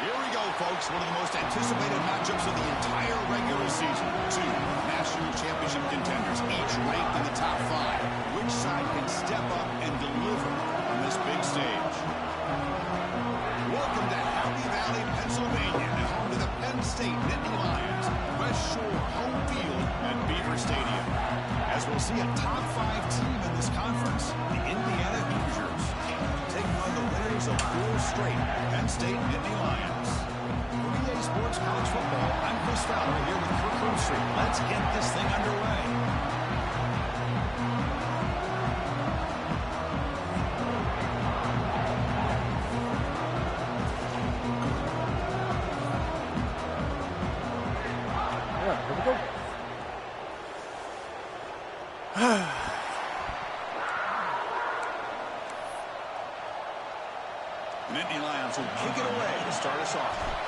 Here we go, folks. One of the most anticipated matchups of the entire regular season. Two national championship contenders, each ranked in the top 5. Which side can step up and deliver on this big stage? Welcome to Happy Valley, Pennsylvania, and home to the Penn State Nittany Lions. West Shore home field at Beaver Stadium. As we'll see a top 5 team in this conference, the Indiana Hoosiers, taking on the winners of 4 straight Penn State Nittany Lions. For EA Sports College Football, I'm Chris Fowler here with Kirk Herbstreit. Let's get this thing underway. Yeah, here we go. Nittany Lions will kick it away to start us off.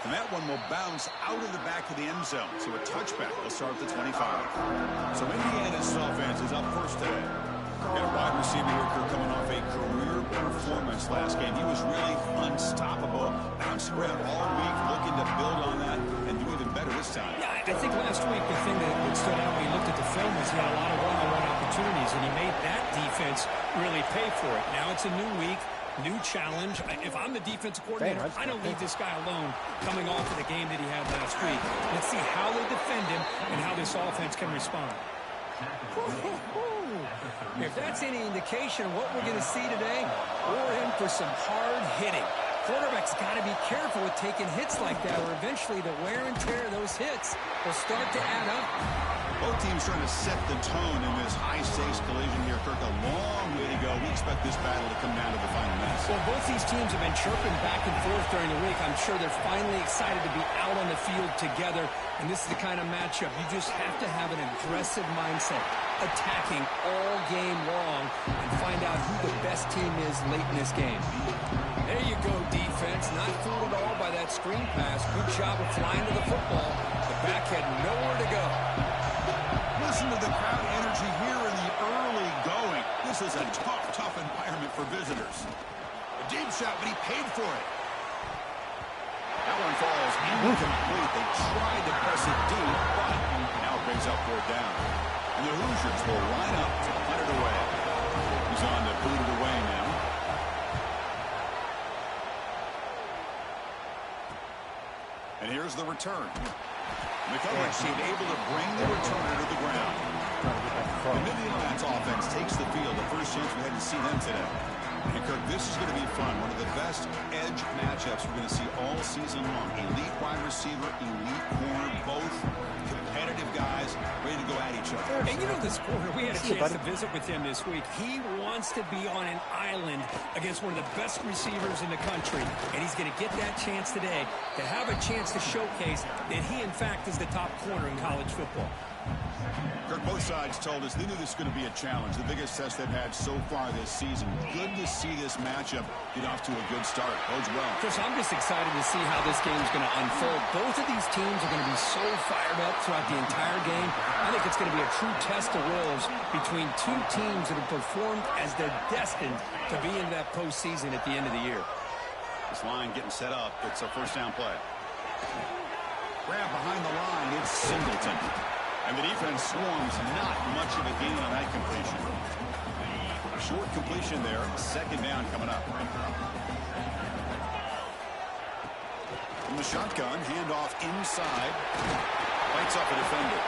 And that one will bounce out of the back of the end zone. So a touchback will start at the 25. So Indiana's offense is up first today. Got a wide receiver here coming off a career performance last game. He was really unstoppable. Bounced around all week, looking to build on that and do even better this time. Yeah, I think last week the thing that stood out when you looked at the film was he had a lot of one-on-one opportunities, and he made that defense really pay for it. Now it's a new week, new challenge. If I'm the defensive coordinator, I don't leave this guy alone coming off of the game that he had last week. Let's see how they defend him and how this offense can respond. If that's any indication of what we're going to see today, we're in for some hard hitting. Quarterback's got to be careful with taking hits like that, or eventually the wear and tear of those hits will start to add up. Both teams trying to set the tone in this high-stakes collision here. Kirk, a long way to go. We expect this battle to come down to the final minutes. Well, both these teams have been chirping back and forth during the week. I'm sure they're finally excited to be out on the field together, and this is the kind of matchup you just have to have an aggressive mindset, attacking all game long, and find out who the best team is late in this game. There you go, defense. Not fooled at all by that screen pass. Good job of flying to the football. The back had nowhere to go. Listen to the crowd energy here in the early going. This is a tough environment for visitors. A deep shot, but he paid for it. That one falls incomplete. They tried to press it deep, but now it brings up 4th down. And the Hoosiers will line up to punt it away. He's on to boot it away now. And here's the return. The coverage team able to bring the returner to the ground. The Nittany Lions offense takes the field. The first chance we had to see them today. And Kirk, this is going to be fun. One of the best edge matchups we're going to see all season long. Elite wide receiver, elite corner, both competitive guys ready to go at each other. And you know this corner, we had a chance to visit with him this week. He wants wants to be on an island against one of the best receivers in the country, and he's going to get that chance today to have a chance to showcase that he, in fact, is the top corner in college football. Kirk, both sides told us they knew this was going to be a challenge, the biggest test they've had so far this season. Good to see this matchup get off to a good start. Bodes well. Chris, I'm just excited to see how this game is going to unfold. Both of these teams are going to be so fired up throughout the entire game. I think it's going to be a true test of wills between two teams that have performed as they're destined to be in that postseason at the end of the year. This line getting set up. It's a first down play. Grab behind the line. It's Singleton. And the defense swarms, not much of a gain on that completion. Short completion there, second down coming up. From the shotgun, handoff inside. Bites up a defender.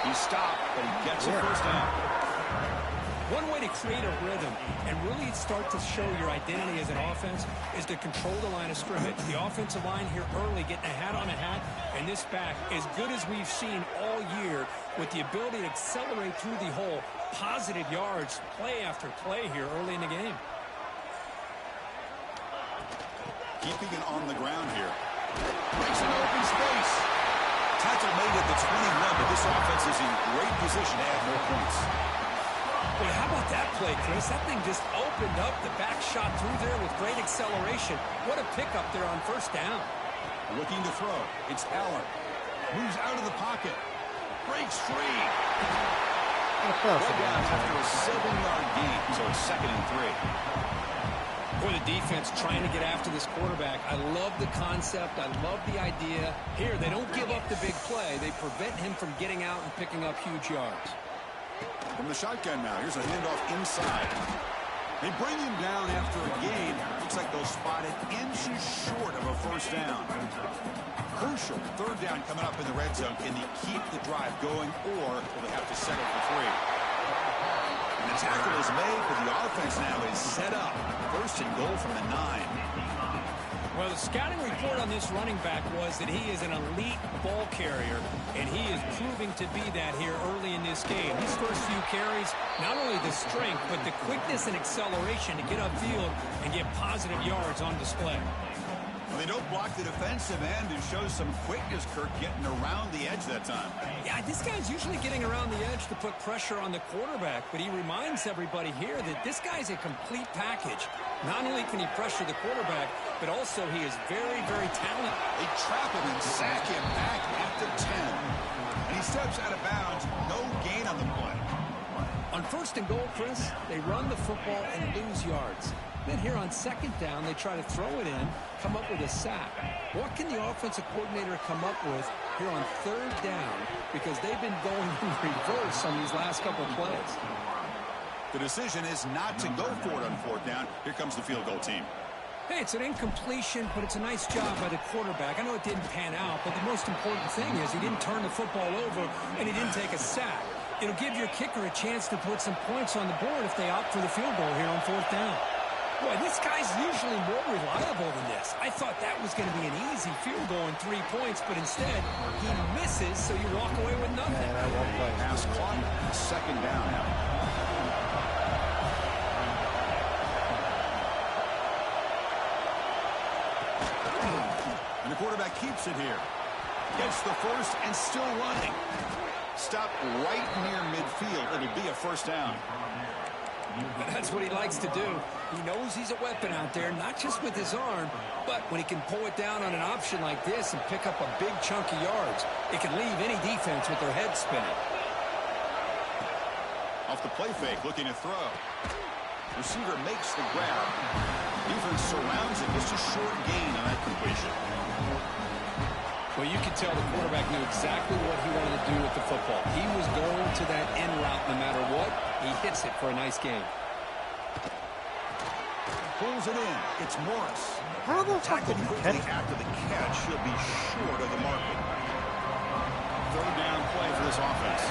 He stopped, but he gets a first down. One way to create a rhythm and really start to show your identity as an offense is to control the line of scrimmage. The offensive line here early getting a hat on a hat, and this back, as good as we've seen all year, with the ability to accelerate through the hole, positive yards, play after play here early in the game. Keeping it on the ground here. Breaks an open space. Tackle made at the 21, but this offense is in great position to add more points. Boy, how about that play, Chris? That thing just opened up. The back shot through there with great acceleration. What a pickup there on first down. Looking to throw. It's Allen. Moves out of the pocket. Breaks free. Ball down after a 7-yard gain, so it's 2nd and 3. For the defense trying to get after this quarterback, I love the concept. I love the idea. Here, they don't give up the big play. They prevent him from getting out and picking up huge yards. From the shotgun now, here's a handoff inside. They bring him down after a gain. Looks like they'll spot it inches short of a first down. Crucial third down coming up in the red zone. Can they keep the drive going, or will they have to settle for 3? And the tackle is made, but the offense now is set up. First and goal from the 9. Well, the scouting report on this running back was that he is an elite ball carrier, and he is proving to be that here early in this game. His first few carries, not only the strength, but the quickness and acceleration to get upfield and get positive yards on display. Well, they don't block the defensive end and show some quickness, Kirk, getting around the edge that time. Yeah, this guy's usually getting around the edge to put pressure on the quarterback, but he reminds everybody here that this guy's a complete package. Not only can he pressure the quarterback, but also he is very, very talented. They trap him and sack him back at the 10. And he steps out of bounds. No gain on the play. On first and goal, Chris, they run the football and lose yards. Then here on second down, they try to throw it in, come up with a sack. What can the offensive coordinator come up with here on third down? Because they've been going in reverse on these last couple of plays. The decision is not to go for it on fourth down. Here comes the field goal team. Hey, it's an incompletion, but it's a nice job by the quarterback. I know it didn't pan out, but the most important thing is he didn't turn the football over and he didn't take a sack. It'll give your kicker a chance to put some points on the board if they opt for the field goal here on fourth down. Boy, this guy's usually more reliable than this. I thought that was going to be an easy field goal and 3 points, but instead, he misses, so you walk away with nothing. Pass clock, second down now. And the quarterback keeps it here. Gets the first and still running. Stop right near midfield. It'll be a first down. That's what he likes to do. He knows he's a weapon out there, not just with his arm, but when he can pull it down on an option like this and pick up a big chunk of yards, it can leave any defense with their head spinning. Off the play fake, looking to throw. Receiver makes the grab. Defense surrounds it. Just a short gain on that completion. Well, you could tell the quarterback knew exactly what he wanted to do with the football. He was going to that end route no matter what. He hits it for a nice gain. Pulls it in. It's Morris. How the fuck Tackled did he quickly catch? after the catch. He'll be short of the market. Third down play for this offense.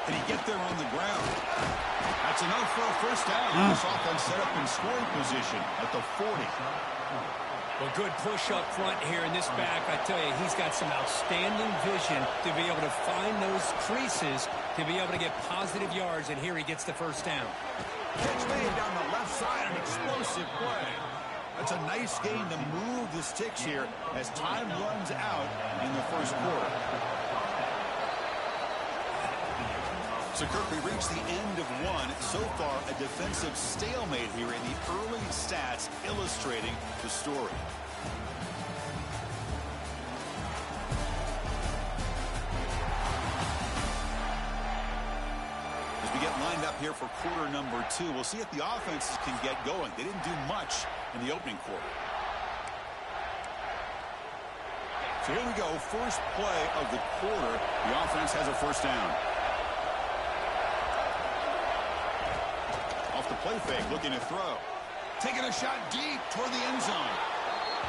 Can he get there on the ground? That's enough for a first down. This offense set up in scoring position at the 40. Well, good push up front here in this back. I tell you, he's got some outstanding vision to be able to find those creases, to be able to get positive yards, and here he gets the first down. Catch made down the left side, an explosive play. That's a nice gain to move the sticks here as time runs out in the first quarter. So, Kirk, we reached the end of one. So far, a defensive stalemate here in the early stats illustrating the story. As we get lined up here for quarter number 2, we'll see if the offenses can get going. They didn't do much in the opening quarter. So here we go. First play of the quarter. The offense has a first down. Off the play fake, looking to throw. Taking a shot deep toward the end zone.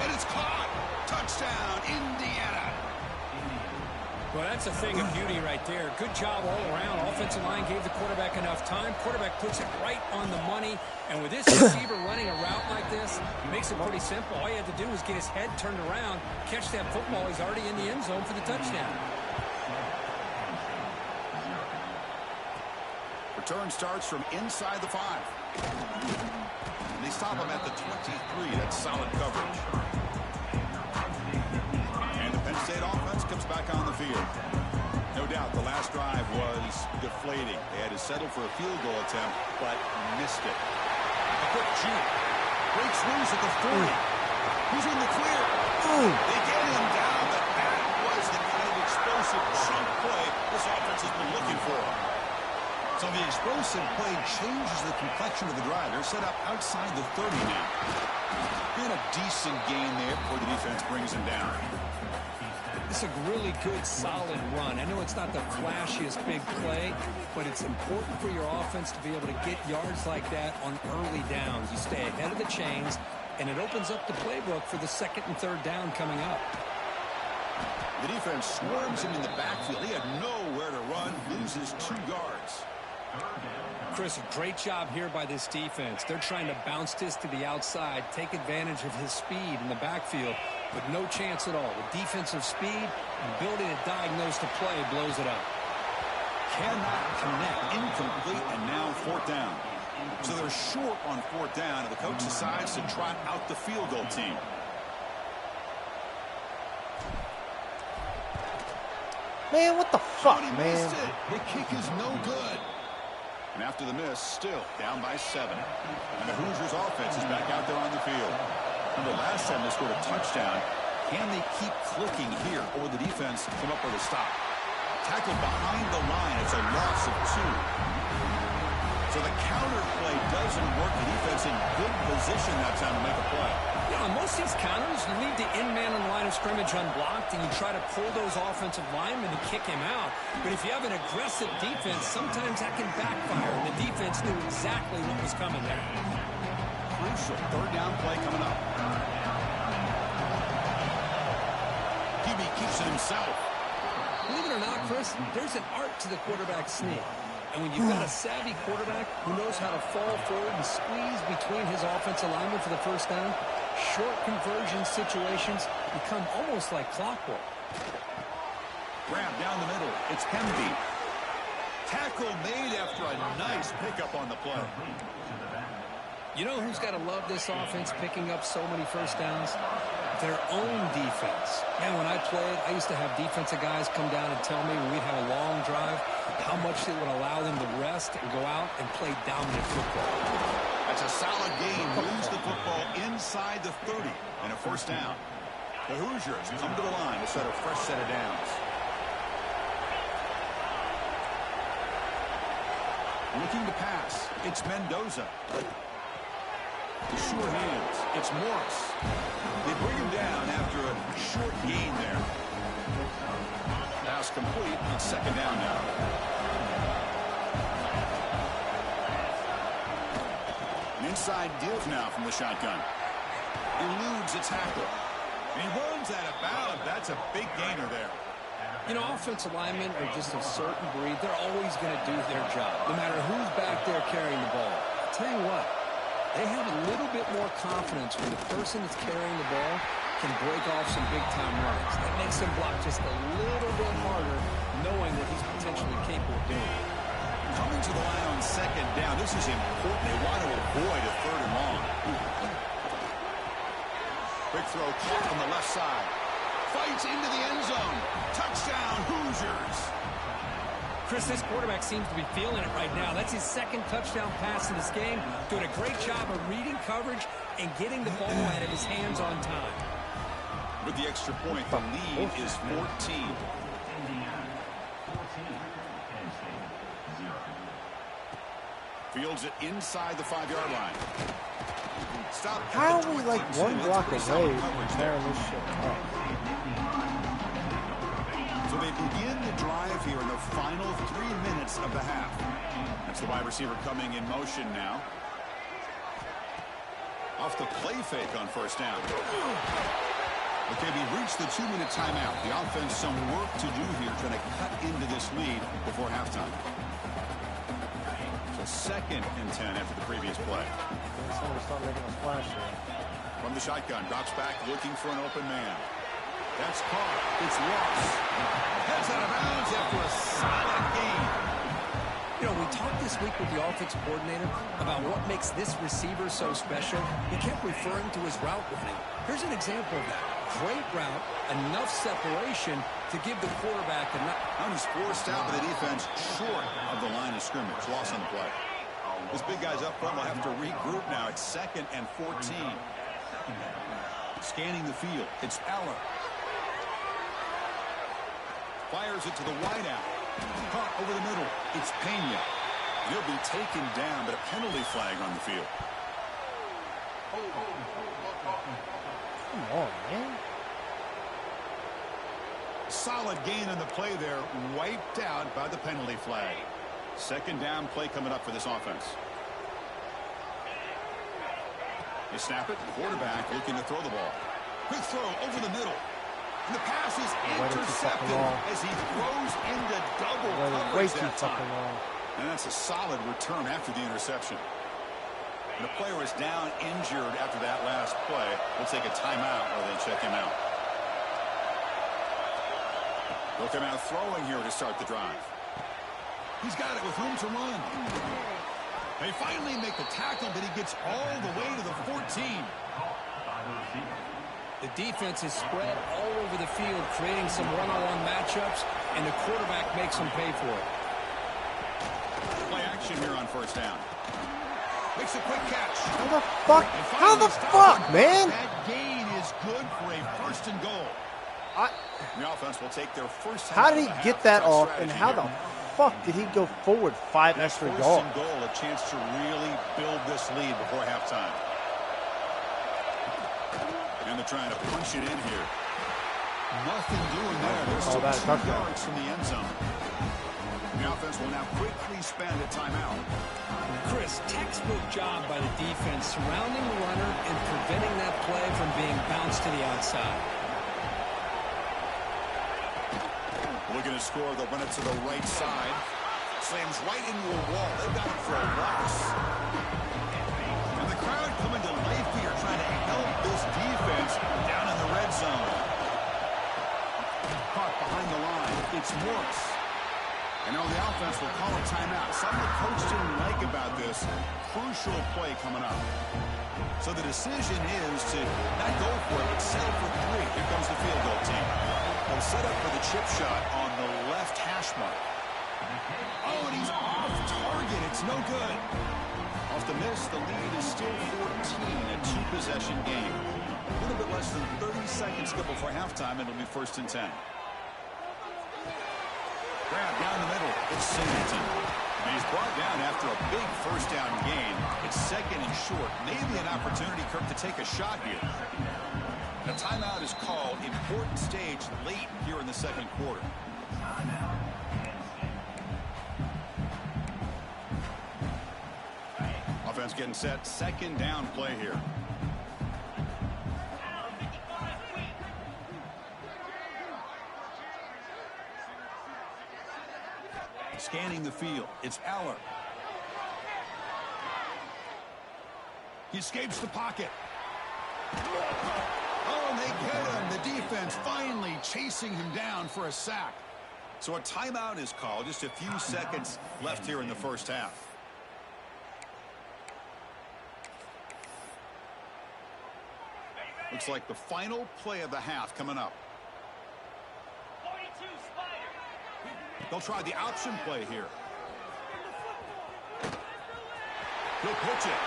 And it's caught. Touchdown, Indiana. Well, that's a thing of beauty right there. Good job all around. Offensive line gave the quarterback enough time. Quarterback puts it right on the money. And with this receiver running a route like this, it makes it pretty simple. All you had to do was get his head turned around, catch that football. He's already in the end zone for the touchdown. Return starts from inside the 5. They stop him at the 23. That's solid coverage. And the Penn State offense comes back on the field. No doubt the last drive was deflating. They had to settle for a field goal attempt, but missed it. A quick juke. Breaks loose at the 40. Who's in the clear? They get him down, but that was the kind of explosive chunk play this offense has been looking for. So the explosive play changes the complexion of the drive. They're set up outside the 30 now. And a decent gain there before the defense brings him down. It's a really good, solid run. I know it's not the flashiest big play, but it's important for your offense to be able to get yards like that on early downs. You stay ahead of the chains, and it opens up the playbook for the second and third down coming up. The defense swarms him in the backfield. He had nowhere to run, loses 2 yards. Chris, a great job here by this defense. They're trying to bounce this to the outside, take advantage of his speed in the backfield, but no chance at all. The defensive speed and ability to diagnose the play blows it up. Cannot connect, incomplete, and now 4th down. So they're short on 4th down, and the coach decides to trot out the field goal team. Man, what the fuck, man? The kick is no good. And after the miss, still down by 7. And the Hoosiers offense is back out there on the field. Remember last time they scored a touchdown. Can they keep clicking here, or the defense come up with a stop? Tackled behind the line. It's a loss of 2. So the counter play doesn't work. The defense in good position that time to make a play. Yeah, on most of these counters, you leave the in-man on the line of scrimmage unblocked, and you try to pull those offensive linemen to kick him out. But if you have an aggressive defense, sometimes that can backfire, and the defense knew exactly what was coming there. Crucial 3rd down play coming up. QB keeps it himself. Believe it or not, Chris, there's an art to the quarterback sneak. And when you've got a savvy quarterback who knows how to fall forward and squeeze between his offensive linemen for the first down, short conversion situations become almost like clockwork. Grab down the middle. It's Penn. Tackle made after a nice pickup on the play. You know who's got to love this offense picking up so many first downs? Their own defense. And when I played, I used to have defensive guys come down and tell me when we'd have a long drive how much it would allow them to rest and go out and play dominant football. That's a solid game. Moves the football inside the 30 and a first down. The Hoosiers come to the line to set a fresh set of downs. Looking to pass. It's Mendoza. The short hands. It's Morris. They bring him down after a short gain there. Pass complete. It's 2nd down now. An inside give now from the shotgun. Eludes a tackle. And he runs out of bounds. That's a big gainer there. You know, offensive linemen are just a certain breed. They're always going to do their job, no matter who's back there carrying the ball. I'll tell you what, They have a little bit more confidence when the person that's carrying the ball can break off some big-time runs. That makes them block just a little bit harder, knowing what he's potentially capable of doing. Coming to the line on second down, this is important. They want to avoid a third and long. Quick throw caught on the left side. Fights into the end zone. Touchdown, Hoosiers. Chris, this quarterback seems to be feeling it right now. That's his second touchdown pass in this game. Doing a great job of reading coverage and getting the ball out of his hands on time. With the extra point, the lead is 14. Fields it inside the 5-yard line. Stop. How are we like one block away from tearing this shit up? So they begin the drive here in the final 3 minutes of the half. That's the wide receiver coming in motion now. Off the play fake on first down. Okay, we reached the 2-minute timeout. The offense some work to do here, trying to cut into this lead before halftime. So 2nd and 10 after the previous play. From the shotgun, drops back looking for an open man. That's caught. It's lost. Heads out of bounds after a solid game. You know, we talked this week with the offensive coordinator about what makes this receiver so special. He kept referring to his route running. Here's an example of that. Great route, enough separation to give the quarterback enough. He's forced out by the defense short of the line of scrimmage. Loss on the play. This big guy's up front will have to regroup now. It's 2nd and 14. Scanning the field. It's Eller. Fires it to the wideout. Caught over the middle. It's Penn. He'll be taken down, but a penalty flag on the field. Come on, man. Solid gain on the play there. Wiped out by the penalty flag. 2nd down play coming up for this offense. They snap it. Quarterback looking to throw the ball. Quick throw over the middle. And the pass is intercepted as he throws into double coverage that time. And that's a solid return after the interception. And the player is down injured after that last play. We'll take a timeout while they check him out. They'll come out throwing here to start the drive. He's got it with room to run. They finally make the tackle, but he gets all the way to the 14. The defense is spread all over the field, creating some one-on-one matchups, and the quarterback makes them pay for it. Play action here on first down. Makes a quick catch. How the fuck? How the fuck, man? That gain is good for a 1st and goal. The offense will take their first. How did he get that off, and how the fuck did he go forward 5 extra yards? 1st and goal, a chance to really build this lead before halftime. And they're trying to punch it in here. Nothing doing there. They're still 2 yards from the end zone. The offense will now quickly spend a timeout. Chris, textbook job by the defense surrounding the runner and preventing that play from being bounced to the outside. Looking to score, they'll run it to the right side. Slams right into a wall. They've got it for a loss. And the crowd coming to life here, trying to help this defense down in the red zone. Caught behind the line. It's Morris. And now the offense will call a timeout. Something the coach didn't like about this. Crucial play coming up. So the decision is to not go for it, but settle for 3. Here comes the field goal team. They'll set up for the chip shot on the left hash mark. Oh, and he's off target. It's no good. Off the miss, the lead is still 14, a 2-possession game. A little bit less than 30 seconds to go before halftime, and it'll be 1st and 10. Grab down the middle. It's Singleton. And he's brought down after a big 1st down gain. It's 2nd and short. Maybe an opportunity, Kirk, to take a shot here. The timeout is called. Important stage late here in the 2nd quarter. Offense getting set. 2nd down play here. Scanning the field. It's Aller. He escapes the pocket. Oh, and they get him. The defense finally chasing him down for a sack. So a timeout is called. Just a few seconds left here in the first half. Looks like the final play of the half coming up. They'll try the option play here. He'll pitch it.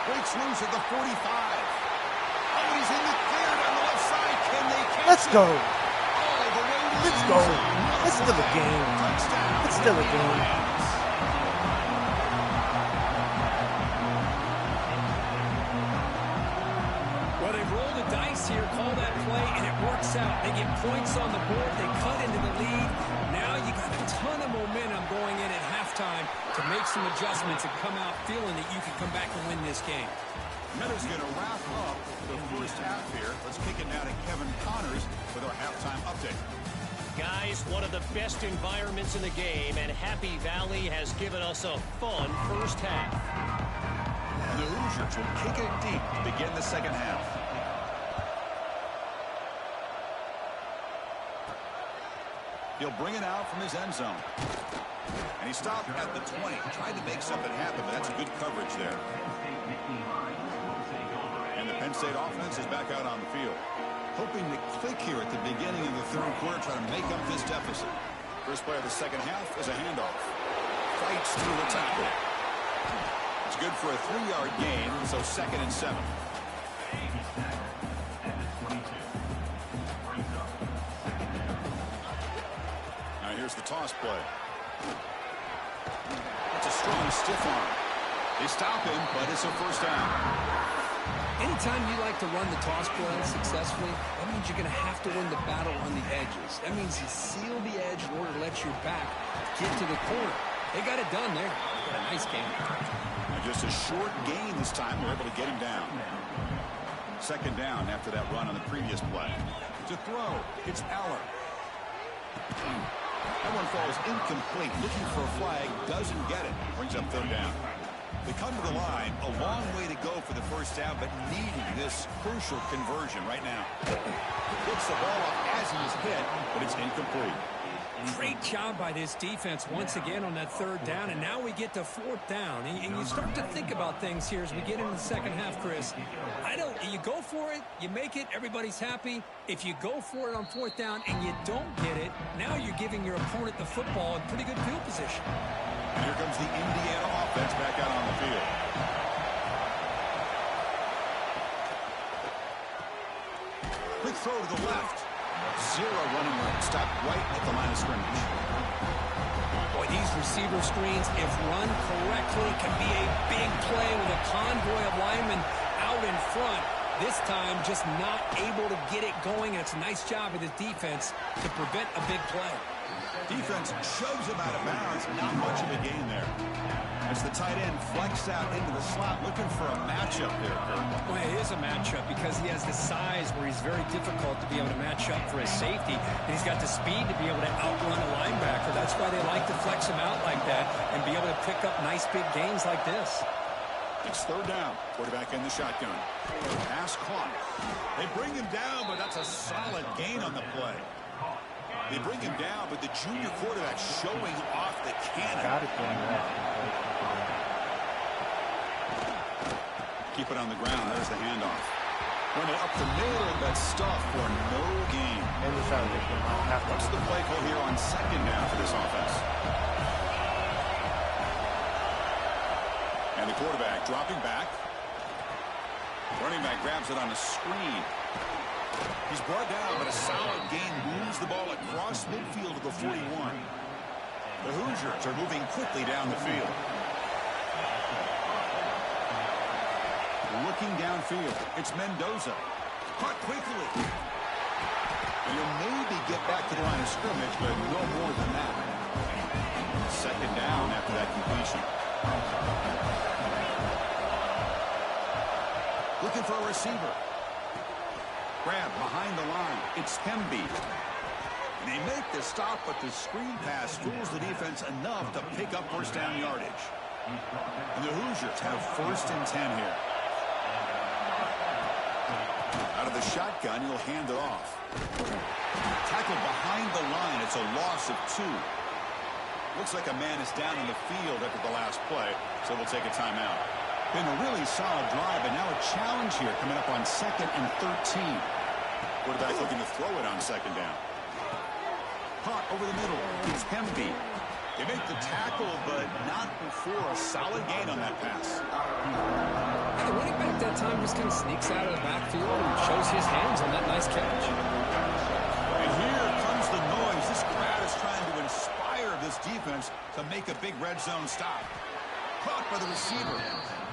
Breaks loose at the 45. Oh, he's in the clear down the left side. Can they catch Let's go. All the way to Let's the go. end zone. It's still a game. Touchdown. It's still a game. Well, they roll the dice here, call that play, and it works out. They get points on the board. They cut into the lead. Now you got a ton of momentum going in at halftime to make some adjustments and come out feeling that you can come back and win this game. Meadows going to wrap up the first half here. Let's kick it now to Kevin Connors with our halftime update. Guys, one of the best environments in the game, and Happy Valley has given us a fun first half. And the Hoosiers will kick it deep to begin the second half. He'll bring it out from his end zone. And he stopped at the 20. Tried to make something happen, but that's good coverage there. And the Penn State offense is back out on the field. Hoping to click here at the beginning of the third quarter, trying to make up this deficit. First play of the second half is a handoff. Fights through the tackle. It's good for a 3-yard gain, so 2nd and 7. Now here's the toss play. It's a strong stiff arm. They stop him, but it's a first down. Anytime you like to run the toss play successfully, that means you're going to have to win the battle on the edges. That means you seal the edge in order to let your back get to the corner. They got it done there. What a nice game. Now just a short gain this time. They're able to get him down. 2nd down after that run on the previous play. To throw, it's Aller. That one falls incomplete. Looking for a flag, doesn't get it. Brings up 3rd down. They come to the line, a long way to go for the first down, but needing this crucial conversion right now. Gets the ball off as he's hit, but it's incomplete. Great job by this defense once again on that 3rd down, and now we get to 4th down. And you start to think about things here as we get into the second half, Chris. You go for it, you make it, everybody's happy. If you go for it on 4th down and you don't get it, now you're giving your opponent the football in pretty good field position. And here comes the Indiana offense back out on the field. Quick throw to the left. 0 running room. Stopped right at the line of scrimmage. Boy, these receiver screens, if run correctly, can be a big play with a convoy of linemen out in front. This time, just not able to get it going, and it's a nice job of the defense to prevent a big play. Defense shoves him out of bounds. Not much of a gain there. As the tight end flexed out into the slot, looking for a matchup there, Kurt. Well, it is a matchup because he has the size where he's very difficult to be able to match up for his safety, and he's got the speed to be able to outrun a linebacker. That's why they like to flex him out like that and be able to pick up nice big gains like this. It's 3rd down. Quarterback in the shotgun. Pass clock. They bring him down, but that's a solid gain on the play. They bring him down, but the junior quarterback showing off the cannon. Got it going on. Keep it on the ground. There's the handoff. Run it up the middle, but stuff for no gain. What's the play call here on 2nd down for this offense? And the quarterback dropping back. Running back grabs it on a screen. He's brought down, but a solid gain moves the ball across midfield to the 41. The Hoosiers are moving quickly down the field. Looking downfield, it's Mendoza. Caught quickly. And he'll maybe get back to the line of scrimmage, but no more than that. 2nd down after that completion. Looking for a receiver. Grab behind the line. It's Hemby. And they make the stop, but the screen pass fools the defense enough to pick up 1st down yardage. And the Hoosiers have 1st and 10 here. the shotgun. He'll hand it off. Tackled behind the line. It's a loss of 2. Looks like a man is down in the field after the last play, so we'll take a timeout. Been a really solid drive, but now a challenge here coming up on 2nd and 13. Quarterback looking to throw it on 2nd down. Caught over the middle. It's Penn. They make the tackle, but not before a solid gain on that pass. The running back that time just kind of sneaks out of the backfield and shows his hands on that nice catch. And here comes the noise. This crowd is trying to inspire this defense to make a big red zone stop. Caught by the receiver.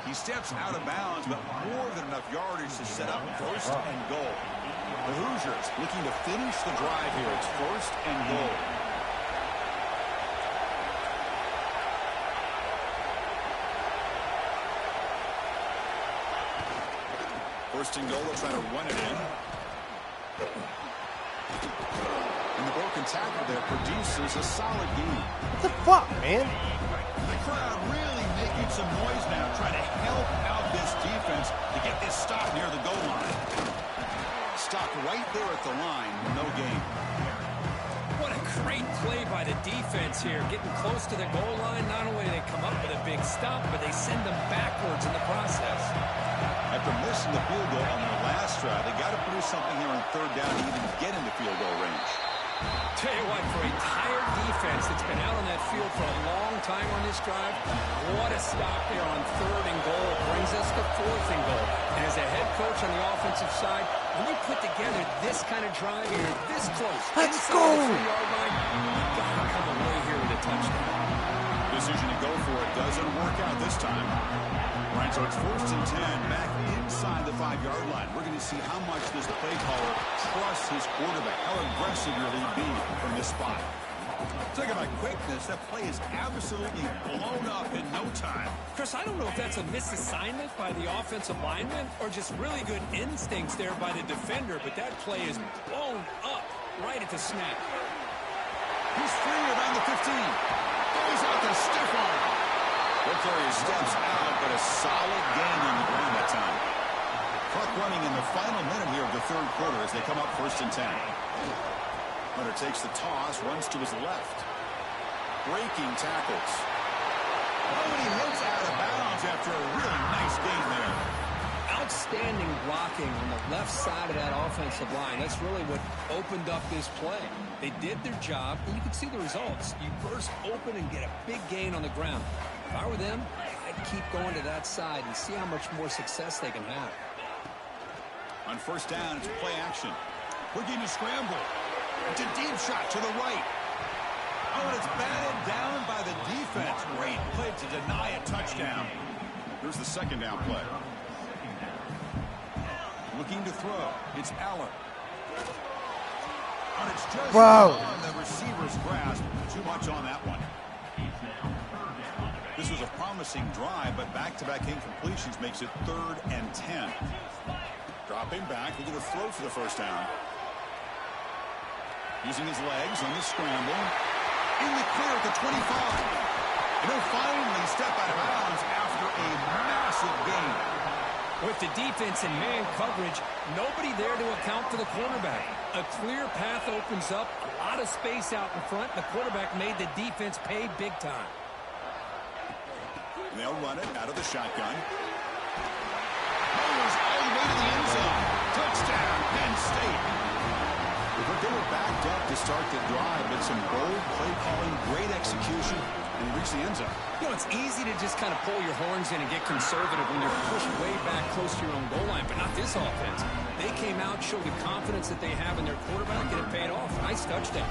He steps out of bounds, but more than enough yardage to set up 1st and goal. The Hoosiers looking to finish the drive here. It's 1st and goal. First and goal, they'll try to run it in. And the broken tackle there produces a solid gain. What the fuck, man? The crowd really making some noise now, trying to help out this defense to get this stop near the goal line. Stopped right there at the line, no gain. What a great play by the defense here. Getting close to the goal line, not only do they come up with a big stop, but they send them backwards in the process. After missing the field goal on their last drive, they got to produce something here on 3rd down to even get into field goal range. Tell you what, for a tired defense that's been out on that field for a long time on this drive, what a stop there on 3rd and goal. Brings us to 4th and goal. And as a head coach on the offensive side, when you put together this kind of drive, you're this close. Let's go! The 3-yard line, you got to come away here with a touchdown. Decision to go for it doesn't work out this time. Right, so it's 1st and 10 back inside the 5-yard line. We're going to see how much this play caller trusts his quarterback. How aggressive will he be from this spot? Talking about quickness, that play is absolutely blown up in no time. Chris, I don't know if that's a misassignment by the offensive lineman or just really good instincts there by the defender, but that play is blown up right at the snap. He's free around the 15. Goes out to stiff arm. Carrier steps out, but a solid gain on the ground that time. Clock running in the final minute here of the 3rd quarter as they come up 1st and 10. Hunter takes the toss, runs to his left. Breaking tackles. Oh, and he hits out of bounds after a really nice gain there. Outstanding blocking on the left side of that offensive line. That's really what opened up this play. They did their job, and you can see the results. You burst open and get a big gain on the ground. If I were them, I'd keep going to that side and see how much more success they can have. On 1st down, it's play action. We're getting a scramble. It's a deep shot to the right. Oh, and it's batted down by the defense. Great play to deny a touchdown. Here's the 2nd down play. Looking to throw. It's Allen. And it's just on the receiver's grasp. Too much on that one. This was a promising drive, but back-to-back incompletions makes it 3rd and 10. Dropping back, looking to throw for the 1st down. Using his legs on the scramble. In the clear at the 25. And he'll finally step out of bounds after a massive gain. With the defense in man coverage, nobody there to account for the quarterback. A clear path opens up, a lot of space out in front. The quarterback made the defense pay big time. And they'll run it out of the shotgun. Goes all the way to the end zone. Touchdown, Penn State. But they were backed up to start the drive, but some bold play calling, great execution, and reach the end zone. You know, it's easy to just kind of pull your horns in and get conservative when you're pushed way back close to your own goal line, but not this offense. They came out, showed the confidence that they have in their quarterback, and it paid off. Nice touchdown.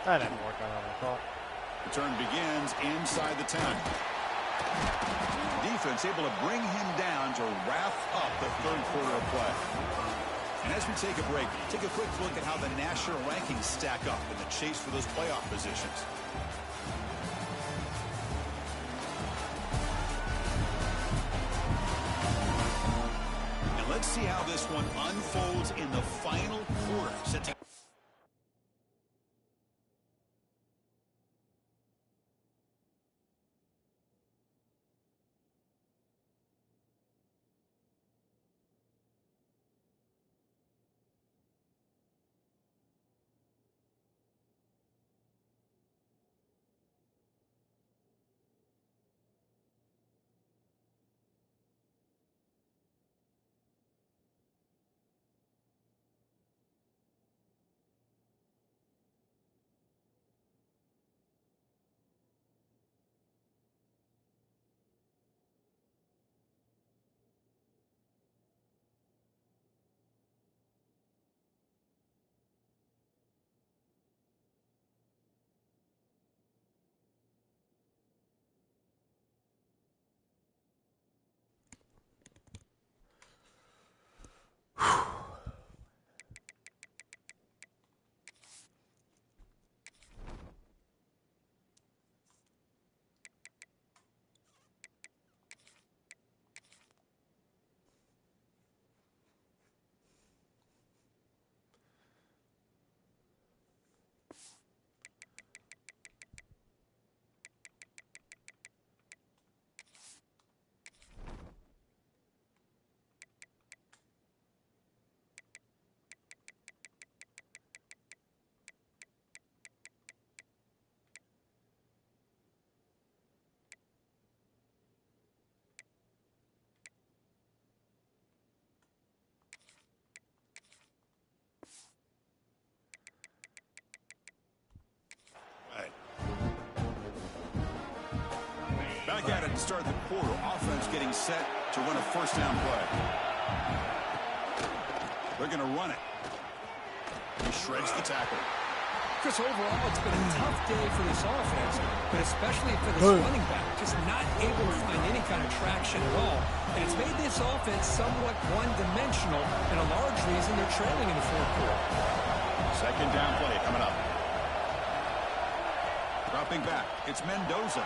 That didn't work out on the call. Return begins inside the 10. Defense able to bring him down to wrap up the 3rd quarter of play. And as we take a break, take a quick look at how the national rankings stack up in the chase for those playoff positions. And let's see how this one unfolds in the final quarter. Set to Back at it to start the quarter. Offense getting set to run a first down play. They're going to run it. He shreds the tackle. Chris, overall, it's been a tough day for this offense, but especially for this running back, just not able to find any kind of traction at all. And it's made this offense somewhat one-dimensional, and a large reason they're trailing in the fourth quarter. Second down play coming up. Dropping back, it's Mendoza.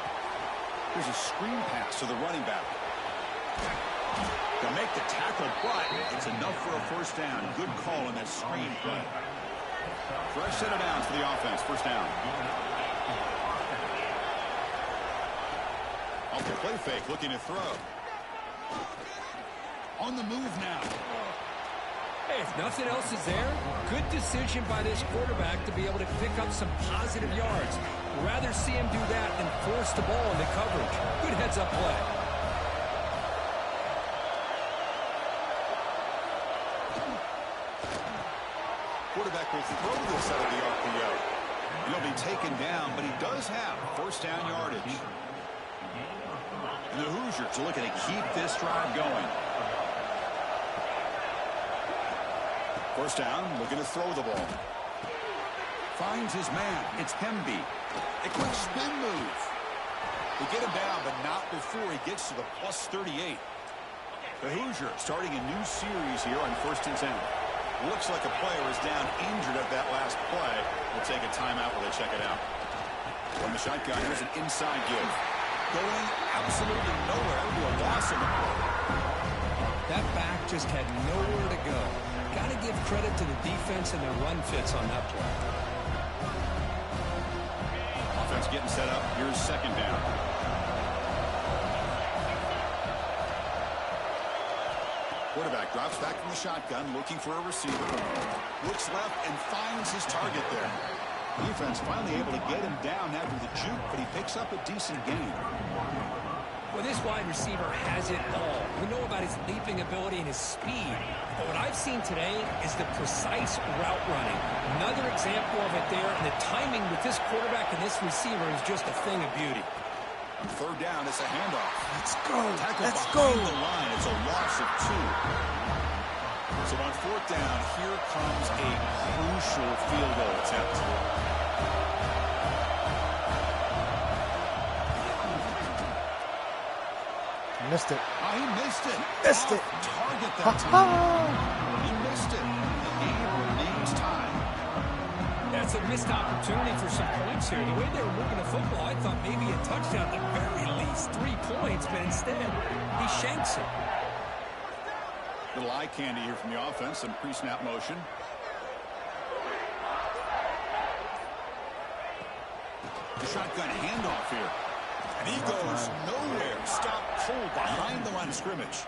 Here's a screen pass to the running back. To make the tackle, but it's enough for a first down. Good call on that screen play. Fresh set of downs for the offense. First down. Off the play fake, looking to throw. On the move now. Hey, if nothing else is there, good decision by this quarterback to be able to pick up some positive yards. Rather see him do that than force the ball into coverage. Good heads-up play. Quarterback will throw this out of the RPO. He'll be taken down, but he does have first down yardage. And the Hoosiers are looking to keep this drive going. First down, looking to throw the ball. Finds his man. It's Hemby. A quick spin move. They get him down, but not before he gets to the plus 38. The Hoosiers starting a new series here on 1st and 10. Looks like a player is down injured at that last play. We'll take a timeout while they check it out. From the shotgun, here's an inside give. Going absolutely nowhere to a loss in the play. That back just had nowhere to go. Got to give credit to the defense and their run fits on that play. Offense getting set up. Here's second down. Quarterback drops back from the shotgun, looking for a receiver. Looks left and finds his target there. Defense finally able to get him down after the juke, but he picks up a decent gain. Well, this wide receiver has it all. We know about his leaping ability and his speed. But what I've seen today is the precise route running. Another example of it there. And the timing with this quarterback and this receiver is just a thing of beauty. On third down, it's a handoff. Let's go. Tackle Let's behind go. the line. It's a loss of 2. So on fourth down, here comes a crucial field goal attempt. Missed it. Oh, he missed it. Missed it. Target that time. He missed it. The game remains tied. That's a missed opportunity for some points here. The way they were moving the football, I thought maybe a touchdown at the very least. 3 points, but instead, he shanks it. Little eye candy here from the offense. Some pre-snap motion. The shotgun handoff here. And he goes nowhere. Stop cold behind the line of scrimmage.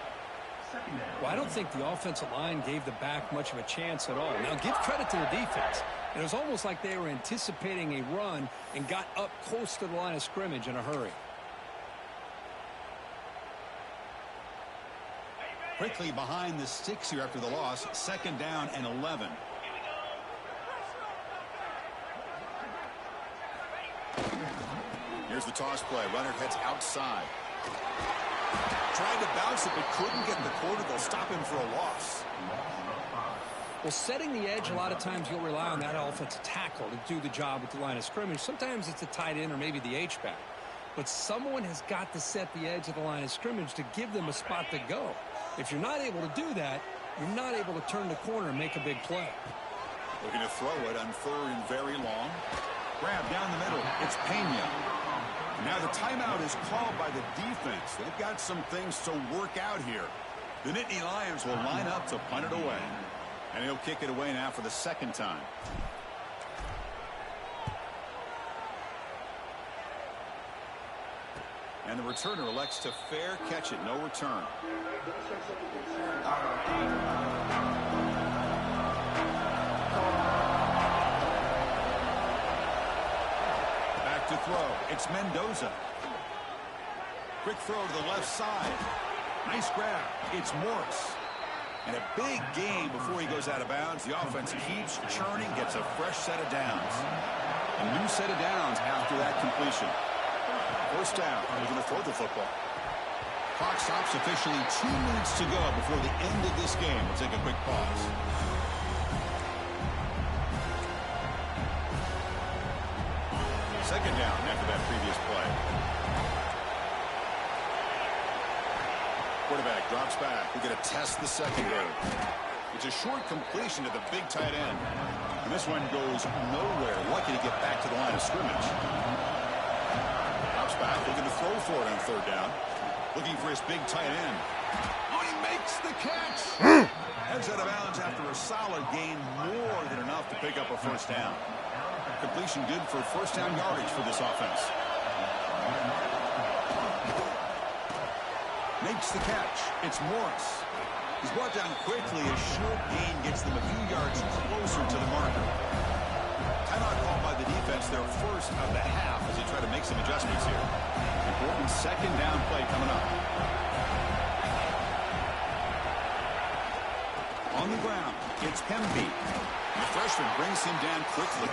Well, I don't think the offensive line gave the back much of a chance at all. Now, give credit to the defense. It was almost like they were anticipating a run and got up close to the line of scrimmage in a hurry. Quickly behind the sticks here after the loss. Second down and 11. Here's the toss play. Runner heads outside. Tried to bounce it, but couldn't get the quarter. They'll stop him for a loss. Well, setting the edge, a lot of times you'll rely on that offensive tackle to do the job at the line of scrimmage. Sometimes it's a tight end or maybe the H-back. But someone has got to set the edge of the line of scrimmage to give them a spot to go. If you're not able to do that, you're not able to turn the corner and make a big play. Looking to throw it on third and very long. Grab down the middle. It's Pena. Now the timeout is called by the defense. They've got some things to work out here. The Nittany Lions will line up to punt it away. And he'll kick it away now for the second time. And the returner elects to fair catch it. No return. Back to throw. It's Mendoza. Quick throw to the left side. Nice grab. It's Morris. And a big gain before he goes out of bounds. The offense keeps churning, gets a fresh set of downs. A new set of downs after that completion. First down. He's going to throw the football. Clock stops officially 2 minutes to go before the end of this game. We'll take a quick pause. Second down after that previous play. Quarterback drops back. We're going to test the secondary. It's a short completion to the big tight end. And this one goes nowhere. Lucky to get back to the line of scrimmage. Drops back. Looking to throw for it on third down. Looking for his big tight end. Oh, he makes the catch. Heads out of bounds after a solid gain. More than enough to pick up a first down. Completion good for first down yardage for this offense. Makes the catch. It's Morris. He's brought down quickly. A short gain gets them a few yards closer to the marker. Timeout called by the defense, their first of the half, as they try to make some adjustments here. Important second down play coming up. On the ground, it's Penn. The freshman brings him down quickly.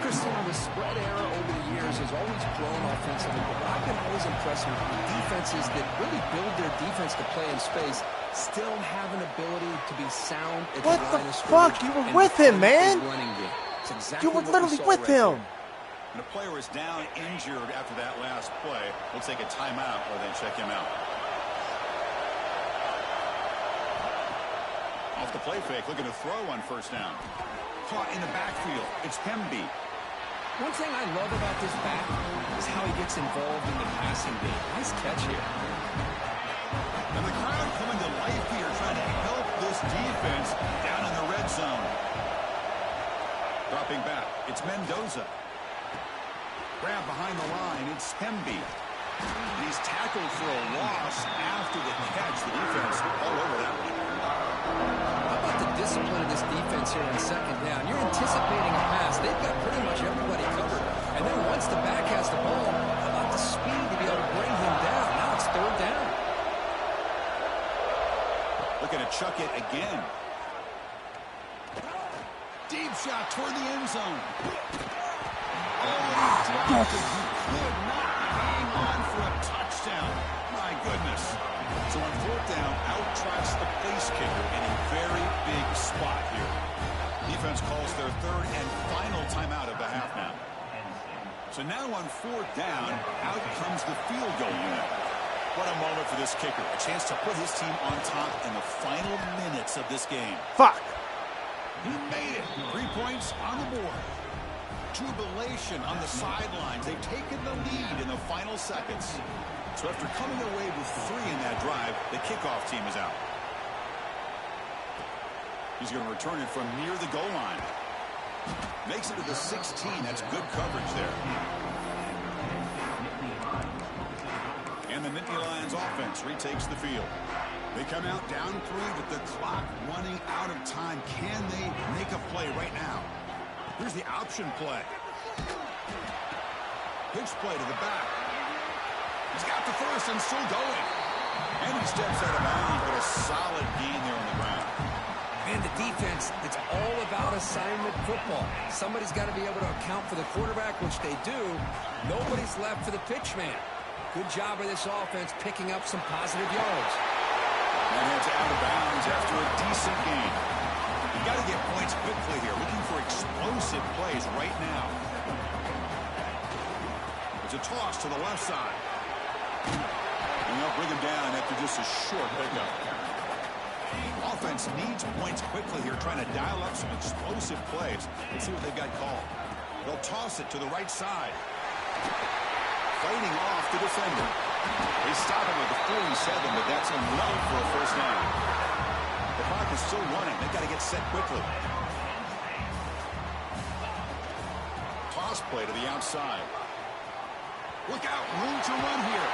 Cristiano, the spread era over the years has always grown offensively, but I've been always impressed with the defenses that really build their defense to play in space, still have an ability to be sound at the line of scrimmage. What the fuck? You were with him, man. Exactly, you were literally with him. And a player is down injured after that last play. We'll take a timeout or then check him out. Off the play fake, looking to throw on first down. Caught in the backfield. It's Pemby. One thing I love about this back is how he gets involved in the passing game. Nice catch here. And the crowd coming to life here, trying to help this defense down in the red zone. Dropping back, it's Mendoza. Grab behind the line, it's Pemby. He's tackled for a loss after the catch. The defense all over that one. How about the discipline of this defense here on second down? You're anticipating a pass. They've got pretty much everybody covered. And then once the back has the ball, how about the speed to be able to bring him down? Now it's third down. Looking to chuck it again. Deep shot toward the end zone. Oh, he could not hang on for a touchdown. My goodness. So on fourth down, out-trots the place kicker in a very big spot here. Defense calls their third and final timeout of the half now. So now on fourth down, out comes the field goal unit. What a moment for this kicker. A chance to put his team on top in the final minutes of this game. Fuck. He made it. 3 points on the board. Jubilation on the sidelines. They've taken the lead in the final seconds. So after coming away with 3 in that drive, the kickoff team is out. He's going to return it from near the goal line. Makes it to the 16. That's good coverage there. And the Nittany Lions offense retakes the field. They come out down 3 with the clock running out of time. Can they make a play right now? Here's the option play. Pitch play to the back. He's got the first and still going. And he steps out of bounds, but a solid gain there on the ground. Man, the defense, it's all about assignment football. Somebody's got to be able to account for the quarterback, which they do. Nobody's left for the pitch man. Good job of this offense picking up some positive yards. And it's out of bounds after a decent gain. You got to get points quickly here. Looking for explosive plays right now. It's a toss to the left side. And they'll bring him down after just a short pickup. Offense needs points quickly here, trying to dial up some explosive plays. Let's see what they've got called. They'll toss it to the right side. Fighting off the defender. They stop him at the 47, but that's enough for a first down. The clock is still running. They've got to get set quickly. Toss play to the outside. Look out, room to run here.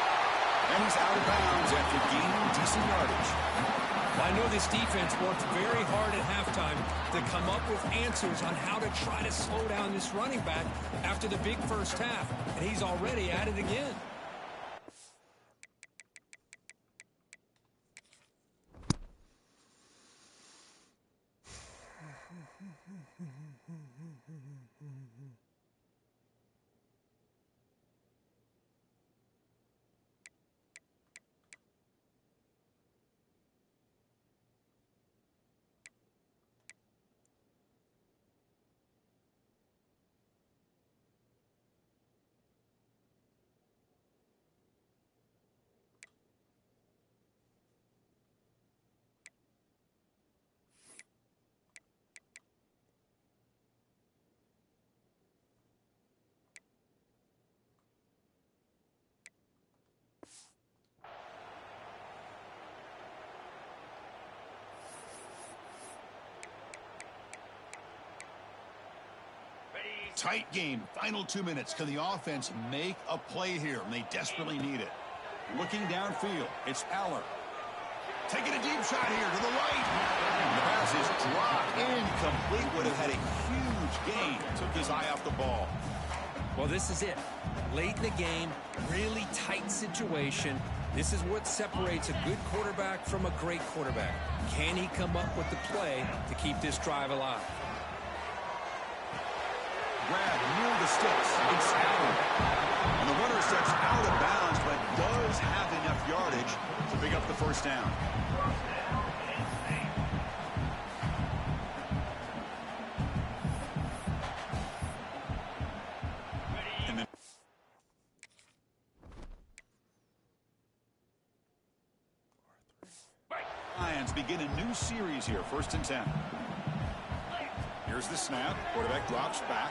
And he's out of bounds after gaining decent yardage. I know this defense worked very hard at halftime to come up with answers on how to try to slow down this running back after the big first half. And he's already at it again. Tight game. Final 2 minutes. Can the offense make a play here? And they desperately need it. Looking downfield. It's Aller. Taking a deep shot here to the right. And the pass is dropped. Incomplete. Would have had a huge gain. Took his eye off the ball. Well, this is it. Late in the game, really tight situation. This is what separates a good quarterback from a great quarterback. Can he come up with the play to keep this drive alive? Grab near the sticks. It's Allen. And the runner steps out of bounds, but does have enough yardage to pick up the first down. And then Lions begin a new series here. 1st and 10. Here's the snap. Quarterback drops back.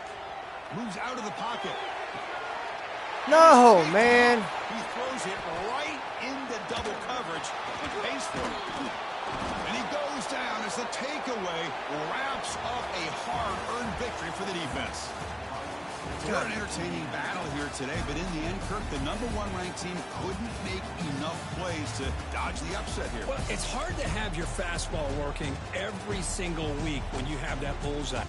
Moves out of the pocket. No, man. He throws it right into double coverage and pays for it. And he goes down as the takeaway wraps up a hard-earned victory for the defense. What an entertaining battle here today, but in the end, Kirk, the #1 ranked team couldn't make enough plays to dodge the upset here. Well, it's hard to have your fastball working every single week when you have that bullseye.